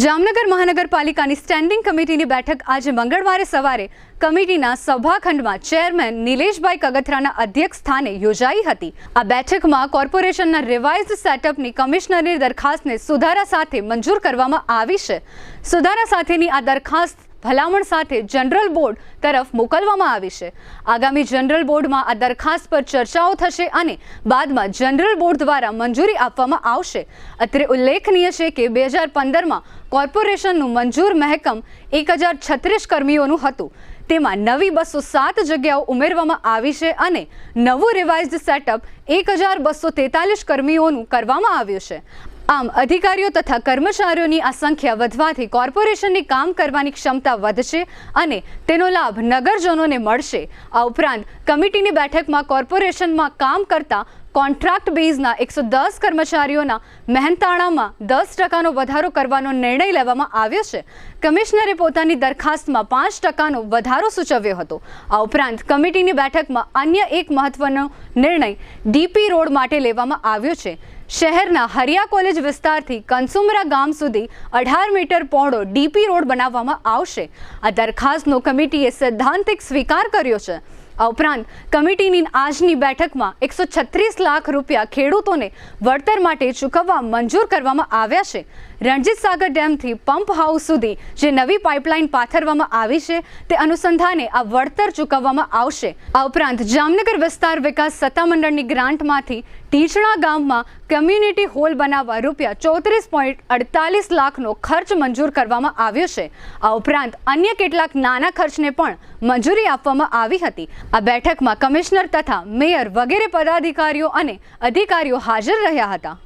જામનગર મહાનગરપાલિકાની સ્ટેન્ડિંગ કમિટીની બેઠક આજે મંગળવારે સવારે કમિટીના સભાખંડમાં ચેરમેન નિલેશભાઈ કગથરાના અધ્યક્ષ સ્થાને યોજાઈ હતી। આ બેઠકમાં કોર્પોરેશનના રિવાઇઝડ સેટઅપની કમિશનરની દરખાસ્તને સુધારા સાથે મંજૂર કરવામાં આવી છે। સુધારા સાથેની આ દરખાસ્ત ભલામણ સાથે જનરલ બોર્ડ તરફ મોકલવામાં આવી છે। આગામી જનરલ બોર્ડમાં આ દરખાસ્ત પર ચર્ચાઓ થશે અને બાદમાં જનરલ બોર્ડ દ્વારા મંજૂરી આપવામાં આવશે। અત્રે ઉલ્લેખનીય છે કે 2015માં કોર્પોરેશનનું મંજૂર મહેકમ 1036 કર્મીઓનું હતું। તેમાં નવી 207 જગ્યાઓ ઉમેરવામાં આવી છે અને નવું રિવાઇઝડ સેટઅપ 1243 કર્મીઓનું કરવામાં આવ્યું છે। આમ અધિકારીઓ તથા કર્મચારીઓની આ સંખ્યા વધવાથી કોર્પોરેશનની કામ કરવાની ક્ષમતા વધશે અને તેનો લાભ નગરજનોને મળશે। આ ઉપરાંત કમિટીની બેઠકમાં કોર્પોરેશનમાં કામ કરતા કોન્ટ્રાક્ટ બેઝના 110 કર્મચારીઓના મહેનતાણામાં 10% વધારો કરવાનો નિર્ણય લેવામાં આવ્યો છે। કમિશનરે પોતાની દરખાસ્તમાં 5% વધારો સૂચવ્યો હતો। આ ઉપરાંત કમિટીની બેઠકમાં અન્ય એક મહત્વનો નિર્ણય ડીપી રોડ માટે લેવામાં આવ્યો છે। શહેરના હરિયા કોલેજ વિસ્તારથી કંસુમરા ગામ સુધી 18 મીટર પહોળો ડીપી રોડ બનાવવામાં આવશે। આ દરખાસ્તનો કમિટીએ સૈદ્ધાંતિક સ્વીકાર કર્યો છે। આ ઉપરાંત કમિટીની આજની બેઠકમાં 136 લાખ રૂપિયા ખેડૂતોને વળતર માટે ચૂકવવા મંજૂર કરવામાં આવ્યા છે। રણજીત સાગર ડેમથી પંપ હાઉસ સુધી જે નવી પાઇપલાઇન પાથરવામાં આવી છે તે અનુસંધાને આ વળતર ચૂકવવામાં આવશે। આ ઉપરાંત જામનગર વિસ્તાર વિકાસ સત્તામંડળની ગ્રાન્ટમાંથી ટીચણા ગામમાં કમ્યુનિટી હોલ બનાવવા રૂપિયા 34.48 લાખનો ખર્ચ મંજૂર કરવામાં આવ્યો છે। આ ઉપરાંત અન્ય કેટલાક નાના ખર્ચને પણ મંજૂરી આપવામાં આવી હતી। આ બેઠકમાં કમિશનર તથા મેયર વગેરે પદાધિકારીઓ અને અધિકારીઓ હાજર રહ્યા હતા।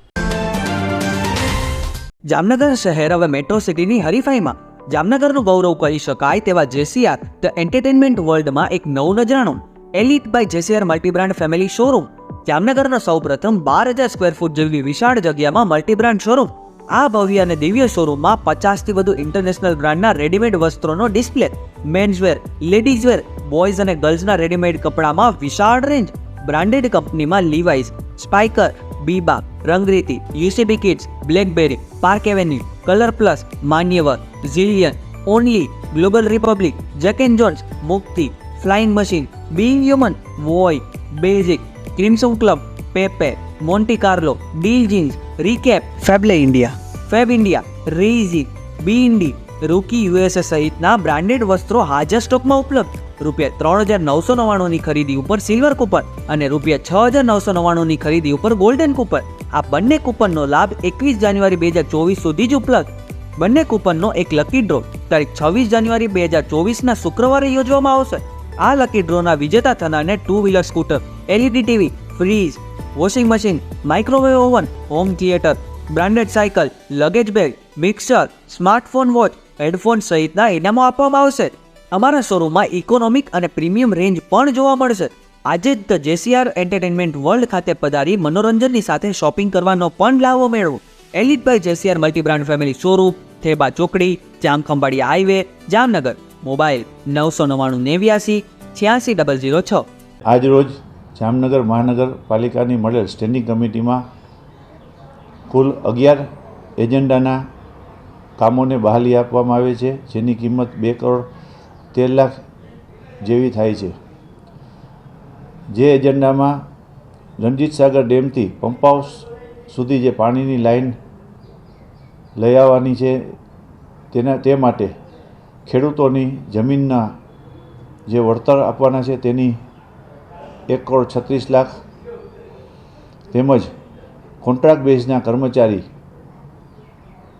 જામનગર શહેર હવે મેટ્રો સિટીની હરીફાઈમાં જામનગરનું ગૌરવ કરી શકાય તેવા જેસીઆર ધ એન્ટરટેનમેન્ટ વર્લ્ડમાં એક નવું નજરાણું elite by જેસીઆર multi brand family showroom. જામનગરનો સૌપ્રથમ 12,000 સ્ક્વેર ફૂટ જેવી વિશાળ જગ્યામાં મલ્ટીબ્રાન્ડ શોરૂમ। આ ભવ્ય અને દિવ્ય શોરૂમમાં 50થી વધુ ઇન્ટરનેશનલ બ્રાન્ડના રેડીમેડ વસ્ત્રોનો ડિસ્પ્લે, મેન્સવેર, લેડીઝવેર, બોયઝ અને ગર્લ્સના રેડીમેડ કપડામાં વિશાળ રેન્જ, બ્રાન્ડેડ કંપનીમાં Levi's, Spykar, Biba, Rangriti, UCB kids, Blackberry, Park Avenue, Colour Plus, Manyavar, ઝિલિયન, only, Global Republic, Jack and Jones, મુક્તિ, ફ્લાઇંગ મશીન, બીઇંગ હ્યુમન, વોય, basic, Crimson Club, Pepe, Monte Carlo, Deal Jeans, રીકેપ, ફેબલે ઇન્ડિયા, ફેબ ઇન્ડિયા, રેઇઝી, બીઇન્ડી, Rookie USA સહિતના branded વસ્ત્રો હાજર સ્ટોકમાં ઉપલબ્ધ। રૂપિયા 3,999ની ખરીદી ઉપર સિલ્વર કૂપન અને રૂપિયા 6,999ની ખરીદી ઉપર ગોલ્ડન કૂપન। આ બંને કૂપનનો લાભ 21 જાન્યુઆરી 2024 સુધી જ ઉપલબ્ધ। બંને કૂપનનો એક લકી ડ્રો તારીખ 26 જાન્યુઆરી 2024ના શુક્રવારે યોજવામાં આવશે। આ લકી ડ્રોના વિજેતા થનારને 2 wheeler scooter, LED TV, fridge, washing machine, microwave oven, home theatre, branded cycle, luggage bag, mixer, smartphone watch, headphone સહિતના ઇનામો આપવામાં આવશે। અમારા શોરૂમમાં ઇકોનોમિક અને પ્રીમિયમ રેન્જ પણ જોવા મળશે। આજે જ ધ જેસીઆર એન્ટરટેનમેન્ટ વર્લ્ડ ખાતે પધારી મનોરંજનની સાથે શોપિંગ કરવાનો પણ લાવો મેળવો। Elite by જેસીઆર multi brand family showroom, Theba ચોકડી, જામખંભાળિયા હાઈવે, જામનગર। મોબાઈલ 999 86 006। આજરોજ જામનગર મહાનગરપાલિકાની મળેલ સ્ટેન્ડિંગ કમિટીમાં કુલ 11 એજન્ડાના કામોને બહાલી આપવામાં આવે છે, જેની કિંમત 2,13 લાખ જેવી થાય છે। જે એજન્ડામાં રણજીત સાગર ડેમથી પંપ હાઉસ સુધી જે પાણીની લાઈન લઈ આવવાની છે તે માટે ખેડૂતોની જમીનના જે વળતર આપવાના છે તેની 1,36 લાખ તેમજ કોન્ટ્રાક્ટ બેઝના કર્મચારી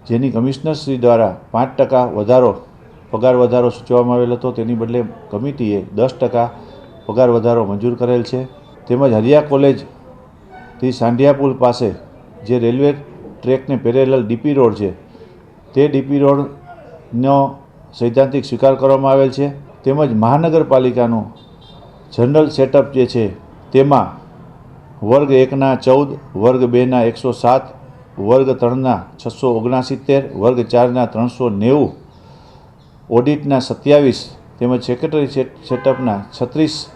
જેની કમિશનરશ્રી દ્વારા 5% પગાર વધારો સૂચવવામાં આવેલ હતો, તેની બદલે કમિટીએ 10% પગાર વધારો મંજૂર કરેલ છે। તેમજ હરિયા કોલેજથી સાંઢિયા પુલ પાસે જે રેલવે ટ્રેકને પેરેલલ ડીપી રોડ છે તે ડીપી રોડનો સૈદ્ધાંતિક સ્વીકાર કરવામાં આવેલ છે। તેમજ મહાનગરપાલિકાનું જનરલ સેટઅપ જે છે તેમાં વર્ગ 1ના 14, વર્ગ 2ના 107, વર્ગ 3ના 669, વર્ગ 4ના 390, ઓડિટના 27 તેમજ સેક્રેટરી સેટઅપના 36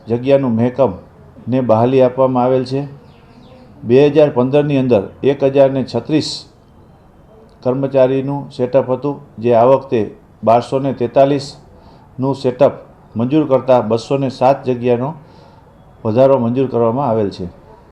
જગ્યાનું મહેકમને બહાલી આપવામાં આવેલ છે। 2015ની અંદર 1,036 કર્મચારીનું સેટઅપ હતું, જે આ વખતે 1243નું સેટઅપ મંજૂર કરતાં 207 જગ્યાનો વધારો મંજૂર કરવામાં આવેલ છે.